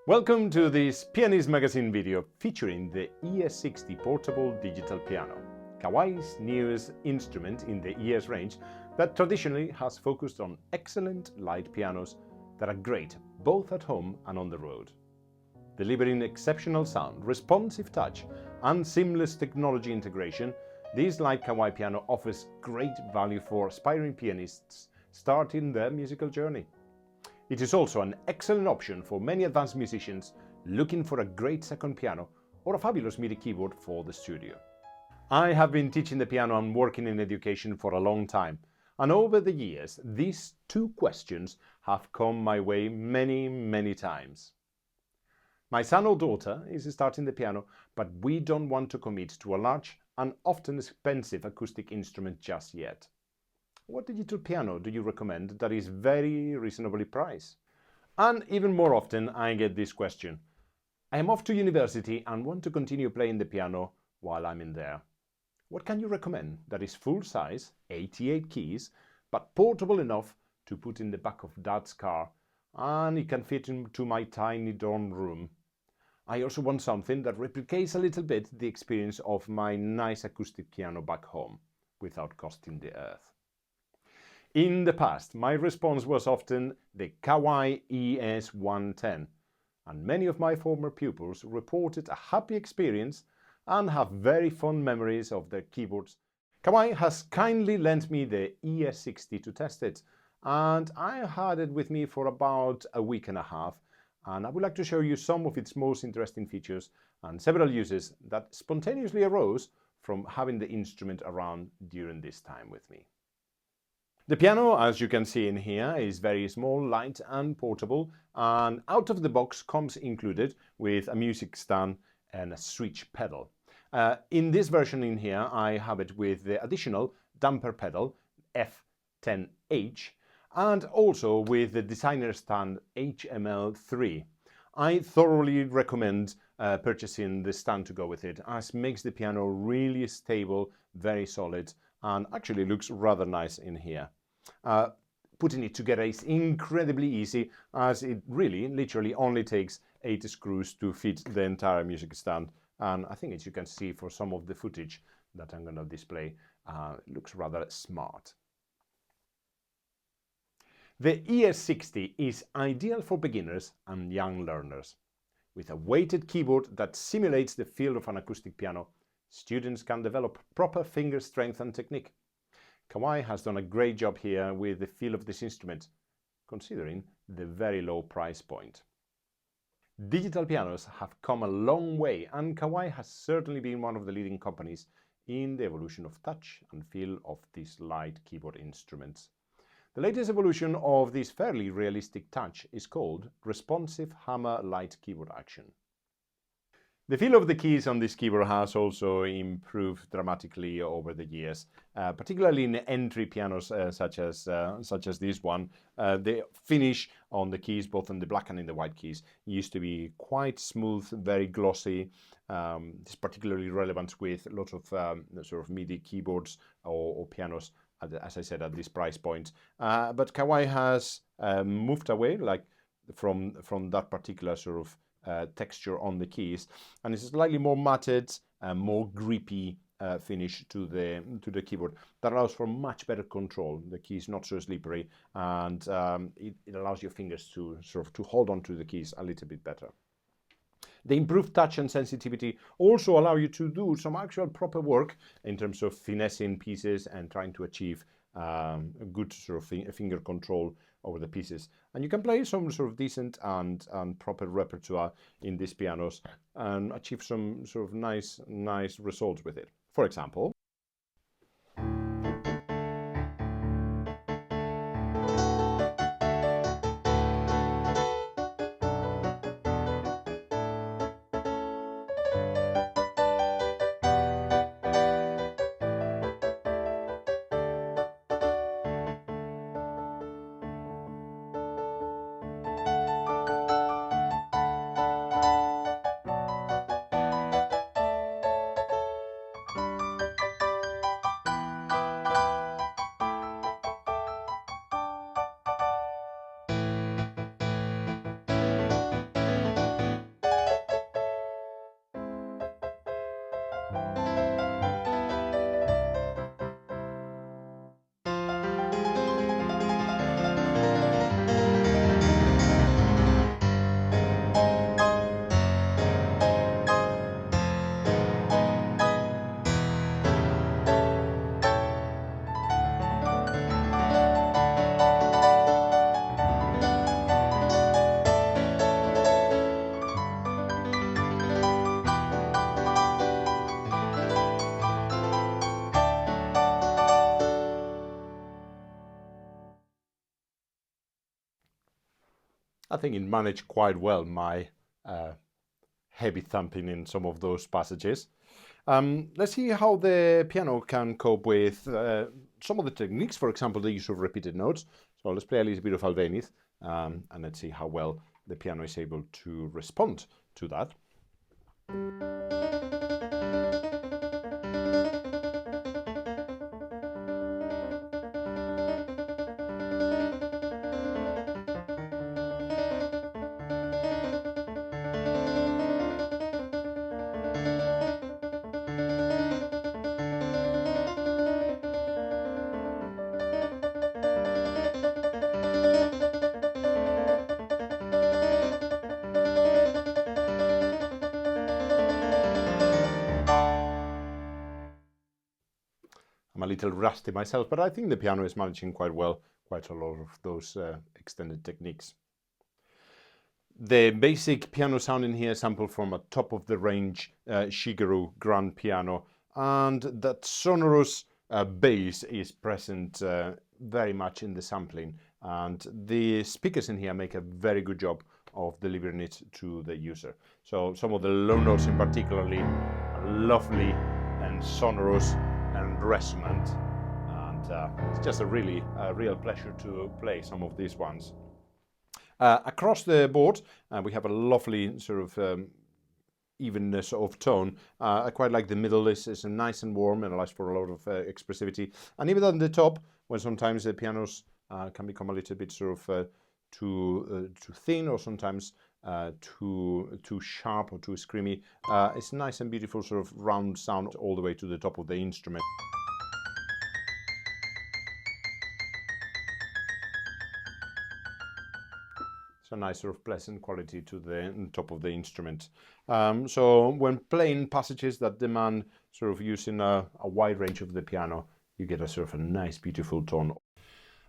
Welcome to this Pianist Magazine video featuring the ES60 portable digital piano, Kawai's newest instrument in the ES range that traditionally has focused on excellent light pianos that are great both at home and on the road. Delivering exceptional sound, responsive touch and seamless technology integration, this light Kawai piano offers great value for aspiring pianists starting their musical journey. It is also an excellent option for many advanced musicians looking for a great second piano or a fabulous MIDI keyboard for the studio. I have been teaching the piano and working in education for a long time, and over the years these two questions have come my way many times. My son or daughter is starting the piano, but we don't want to commit to a large and often expensive acoustic instrument just yet. What digital piano do you recommend that is very reasonably priced? And even more often I get this question. I am off to university and want to continue playing the piano while I'm in there. What can you recommend that is full size, 88 keys, but portable enough to put in the back of Dad's car and it can fit into my tiny dorm room? I also want something that replicates a little bit the experience of my nice acoustic piano back home without costing the earth. In the past, my response was often the Kawai ES110, and many of my former pupils reported a happy experience and have very fond memories of their keyboards. Kawai has kindly lent me the ES60 to test it, and I had it with me for about a week and a half, and I would like to show you some of its most interesting features and several uses that spontaneously arose from having the instrument around during this time with me. The piano, as you can see in here, is very small, light and portable, and out of the box comes included with a music stand and a switch pedal. In this version in here, I have it with the additional damper pedal F10H and also with the designer stand HML3. I thoroughly recommend purchasing the stand to go with it, as it makes the piano really stable, very solid, and actually looks rather nice in here. Putting it together is incredibly easy, as it really literally only takes 8 screws to fit the entire music stand, and I think, as you can see for some of the footage that I'm going to display, it looks rather smart. The ES60 is ideal for beginners and young learners. With a weighted keyboard that simulates the feel of an acoustic piano, students can develop proper finger strength and technique. Kawai has done a great job here with the feel of this instrument, considering the very low price point. Digital pianos have come a long way, and Kawai has certainly been one of the leading companies in the evolution of touch and feel of these light keyboard instruments. The latest evolution of this fairly realistic touch is called responsive hammer light keyboard action. The feel of the keys on this keyboard has also improved dramatically over the years, particularly in entry pianos such as this one. The finish on the keys, both on the black and in the white keys, used to be quite smooth, very glossy. This is particularly relevant with lots of sort of MIDI keyboards or pianos, as I said, at this price point. But Kawai has moved away from that particular sort of texture on the keys, and it's slightly more matted and more grippy finish to the keyboard that allows for much better control. The key is not so slippery, and it allows your fingers to hold on to the keys a little bit better. The improved touch and sensitivity also allow you to do some actual proper work in terms of finessing pieces and trying to achieve a good sort of finger control over the pieces. And you can play some sort of decent and proper repertoire in these pianos and achieve some sort of nice results with it. For example, I think it managed quite well my heavy thumping in some of those passages. Let's see how the piano can cope with some of the techniques, for example, the use of repeated notes. So let's play a little bit of Albéniz, and let's see how well the piano is able to respond to that. I'm a little rusty myself, but I think the piano is managing quite well, quite a lot of those extended techniques. The basic piano sound in here is sampled from a top-of-the-range Shigeru grand piano, and that sonorous bass is present very much in the sampling, and the speakers in here make a very good job of delivering it to the user. So some of the low notes in particularly are lovely and sonorous and resonant, and it's just a real pleasure to play some of these ones. Across the board, we have a lovely sort of evenness of tone. I quite like the middle. Is nice and warm and allows for a lot of expressivity. And even on the top, when sometimes the pianos can become a little bit sort of too thin, or sometimes too sharp or too screamy, it's nice and beautiful sort of round sound all the way to the top of the instrument. So nice sort of pleasant quality to the top of the instrument. So when playing passages that demand sort of using a wide range of the piano, you get a sort of a nice beautiful tone.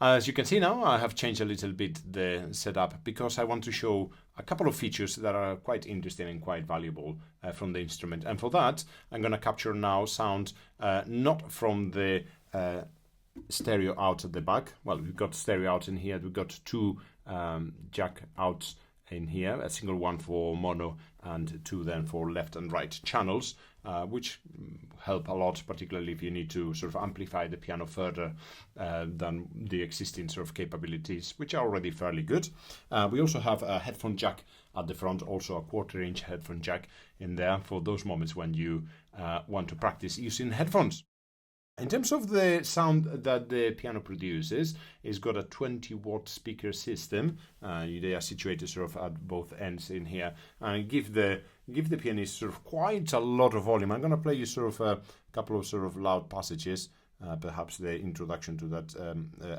As you can see now, I have changed a little bit the setup because I want to show a couple of features that are quite interesting and quite valuable from the instrument. And for that, I'm going to capture now sound not from the stereo out at the back. Well, we've got stereo out in here. We've got two jack outs in here, a single one for mono and two then for left and right channels, which help a lot, particularly if you need to sort of amplify the piano further than the existing sort of capabilities, which are already fairly good. We also have a headphone jack at the front, also a 1/4 inch headphone jack in there for those moments when you want to practice using headphones. In terms of the sound that the piano produces, it's got a 20-watt speaker system. They are situated sort of at both ends in here, and give the pianist sort of quite a lot of volume. I'm going to play you sort of a couple of sort of loud passages, perhaps the introduction to that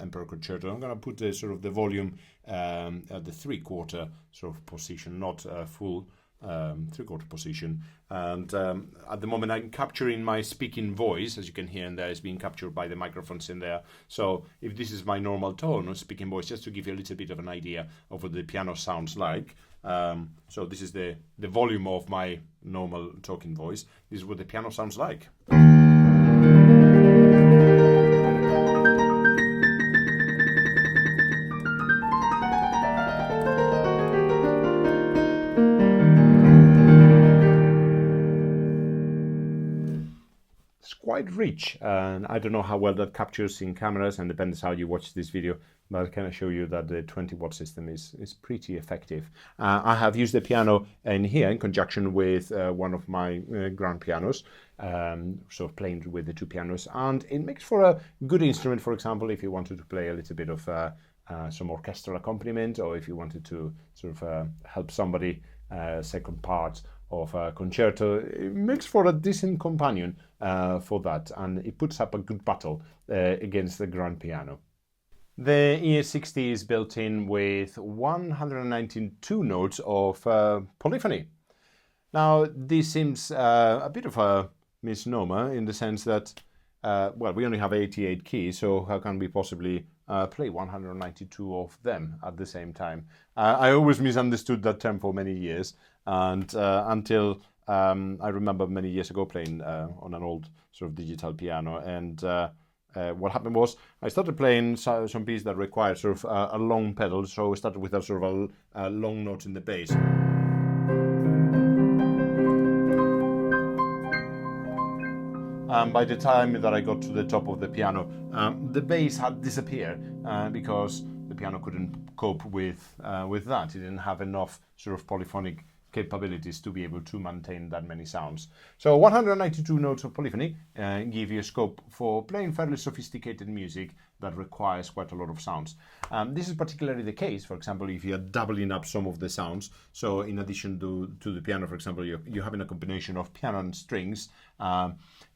Emperor Concerto. I'm going to put the sort of the volume at the 3/4 sort of position, not full. 3/4 position, and at the moment I'm capturing my speaking voice, as you can hear in there, is being captured by the microphones in there. So if this is my normal tone of speaking voice, just to give you a little bit of an idea of what the piano sounds like. So this is the volume of my normal talking voice. This is what the piano sounds like. Quite rich, and I don't know how well that captures in cameras, and depends how you watch this video, but I can assure you that the 20-watt system is pretty effective. I have used the piano in here in conjunction with one of my grand pianos, sort of playing with the two pianos, and it makes for a good instrument. For example, if you wanted to play a little bit of some orchestral accompaniment, or if you wanted to sort of help somebody second part of a concerto, it makes for a decent companion for that, and it puts up a good battle against the grand piano. The ES60 is built in with 192 notes of polyphony. Now, this seems a bit of a misnomer in the sense that, well, we only have 88 keys, so how can we possibly play 192 of them at the same time? I always misunderstood that term for many years, and until I remember many years ago playing on an old sort of digital piano, and what happened was I started playing some pieces that required sort of a long pedal, so we started with a sort of a long note in the bass. By the time that I got to the top of the piano, the bass had disappeared because the piano couldn't cope with that. It didn't have enough sort of polyphonic capabilities to be able to maintain that many sounds. So 192 notes of polyphony give you a scope for playing fairly sophisticated music that requires quite a lot of sounds. This is particularly the case, for example, if you're doubling up some of the sounds. So in addition to the piano, for example, you're having a combination of piano and strings.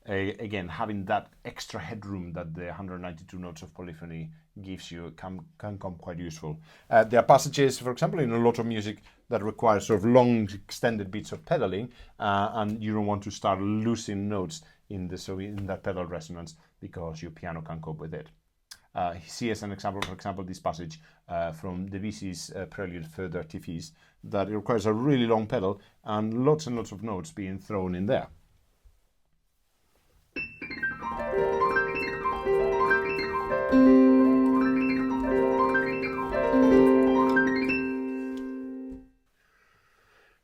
Again, having that extra headroom that the 192 notes of polyphony gives you can come quite useful. There are passages, for example, in a lot of music that require sort of long extended bits of pedaling, and you don't want to start losing notes in that pedal resonance because your piano can cope with it. See as an example, for example, this passage from Debussy's Prelude for Dirty Fees, that it requires a really long pedal and lots of notes being thrown in there.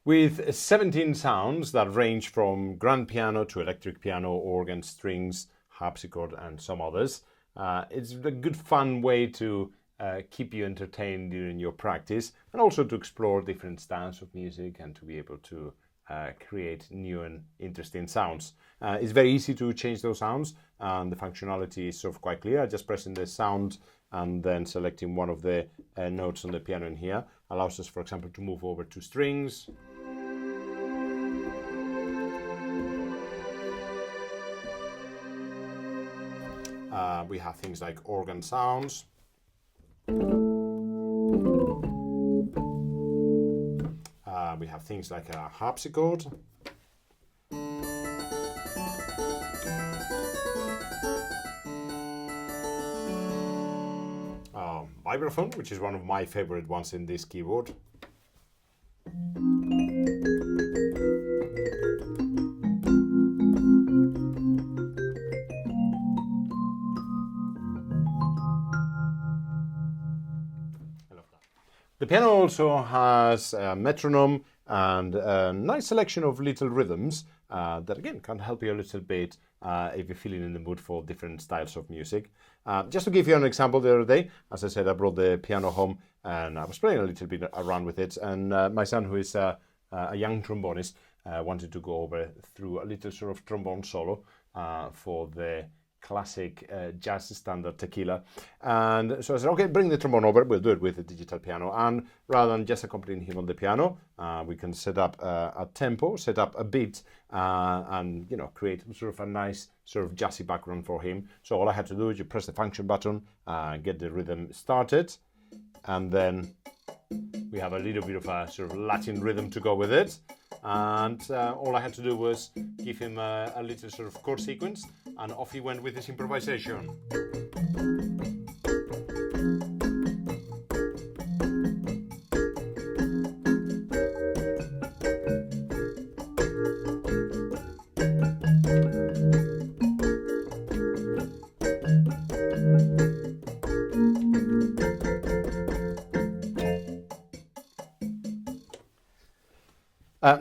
With 17 sounds that range from grand piano to electric piano, organ, strings, harpsichord, and some others, it's a good fun way to keep you entertained during your practice, and also to explore different styles of music and to be able to create new and interesting sounds. It's very easy to change those sounds, and the functionality is sort of quite clear. Just pressing the sound and then selecting one of the notes on the piano in here allows us, for example, to move over to strings. We have things like organ sounds. We have things like a harpsichord. Vibraphone, which is one of my favorite ones in this keyboard. The piano also has a metronome and a nice selection of little rhythms that again can help you a little bit if you're feeling in the mood for different styles of music. Just to give you an example, the other day, as I said, I brought the piano home and I was playing a little bit around with it, and my son, who is a young trombonist, wanted to go over through a little sort of trombone solo for the classic jazz standard Tequila. And so I said, okay, bring the trombone over, we'll do it with the digital piano. And rather than just accompanying him on the piano, we can set up a tempo, set up a beat, and create sort of a nice sort of jazzy background for him. So all I had to do is you press the function button, get the rhythm started, and then we have a little bit of a sort of Latin rhythm to go with it. And all I had to do was give him a little sort of chord sequence, and off he went with his improvisation.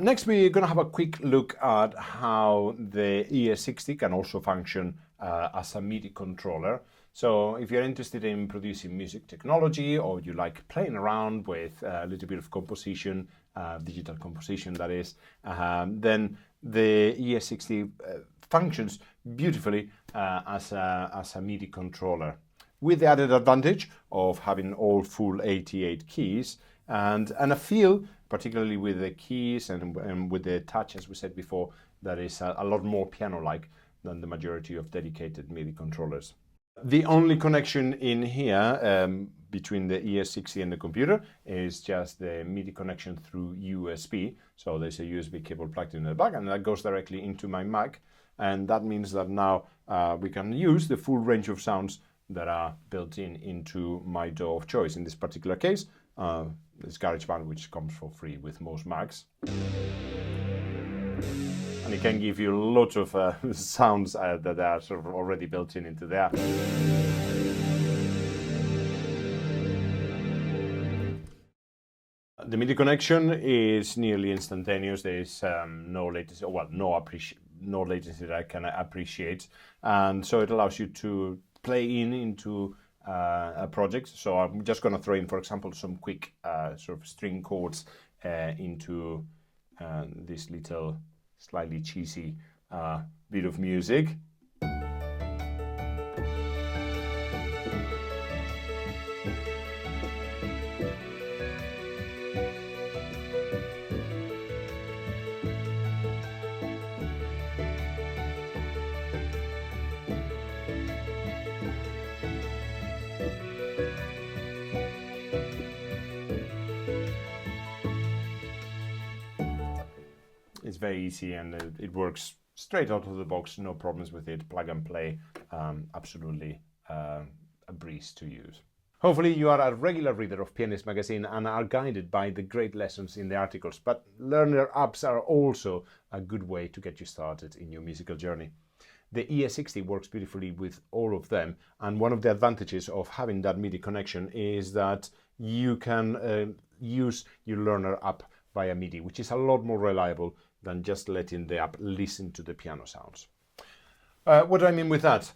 Next, we're going to have a quick look at how the ES60 can also function as a MIDI controller. So if you're interested in producing music technology, or you like playing around with a little bit of composition, digital composition that is, then the ES60 functions beautifully as a MIDI controller, with the added advantage of having all full 88 keys and a feel, particularly with the keys and with the touch, as we said before, that is a lot more piano-like than the majority of dedicated MIDI controllers. The only connection in here between the ES60 and the computer is just the MIDI connection through USB. So there's a USB cable plugged in the back, and that goes directly into my Mac. And that means that now we can use the full range of sounds that are built into my DAW of choice. In this particular case, this GarageBand, which comes for free with most Macs. and it can give you lots of sounds that are sort of already built into there. The MIDI connection is nearly instantaneous. There is no latency, well, no latency that I can appreciate, and so it allows you to play into a project. So I'm just going to throw in, for example, some quick sort of string chords into this little slightly cheesy bit of music. It's very easy, and it works straight out of the box, no problems with it, plug and play, absolutely a breeze to use. Hopefully you are a regular reader of Pianist Magazine and are guided by the great lessons in the articles, but learner apps are also a good way to get you started in your musical journey. The ES60 works beautifully with all of them, and one of the advantages of having that MIDI connection is that you can use your learner app via MIDI, which is a lot more reliable than just letting the app listen to the piano sounds. What do I mean with that?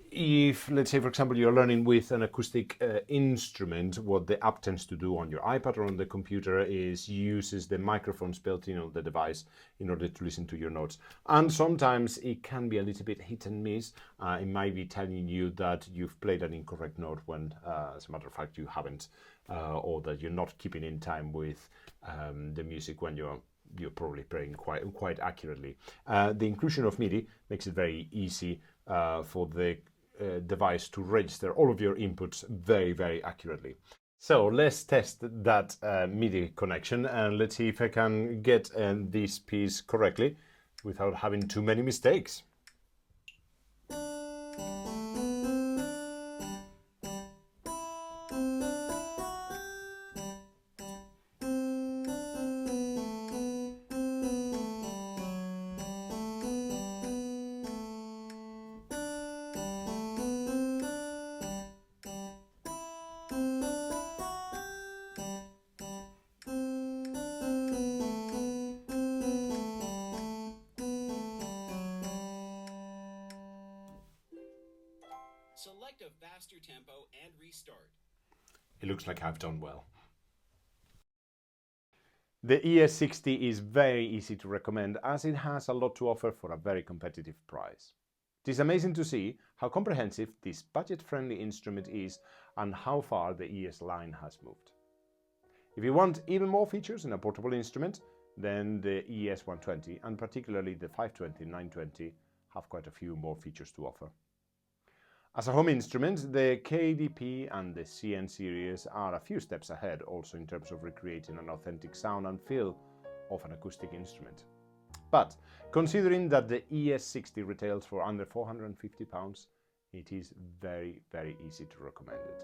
If, let's say, for example, you're learning with an acoustic instrument, what the app tends to do on your iPad or on the computer is uses the microphones built in on the device in order to listen to your notes. And sometimes it can be a little bit hit and miss. It might be telling you that you've played an incorrect note when, as a matter of fact, you haven't, or that you're not keeping in time with the music when you're probably playing quite accurately. The inclusion of MIDI makes it very easy for the device to register all of your inputs very, very accurately. So let's test that MIDI connection, and let's see if I can get this piece correctly without having too many mistakes. Select a faster tempo and restart. It looks like I've done well. The ES60 is very easy to recommend as it has a lot to offer for a very competitive price. It is amazing to see how comprehensive this budget-friendly instrument is and how far the ES line has moved. If you want even more features in a portable instrument, then the ES120 and particularly the 520 and 920 have quite a few more features to offer. As a home instrument, the KDP and the CN series are a few steps ahead also in terms of recreating an authentic sound and feel of an acoustic instrument. But considering that the ES60 retails for under £450, it is very, very easy to recommend it.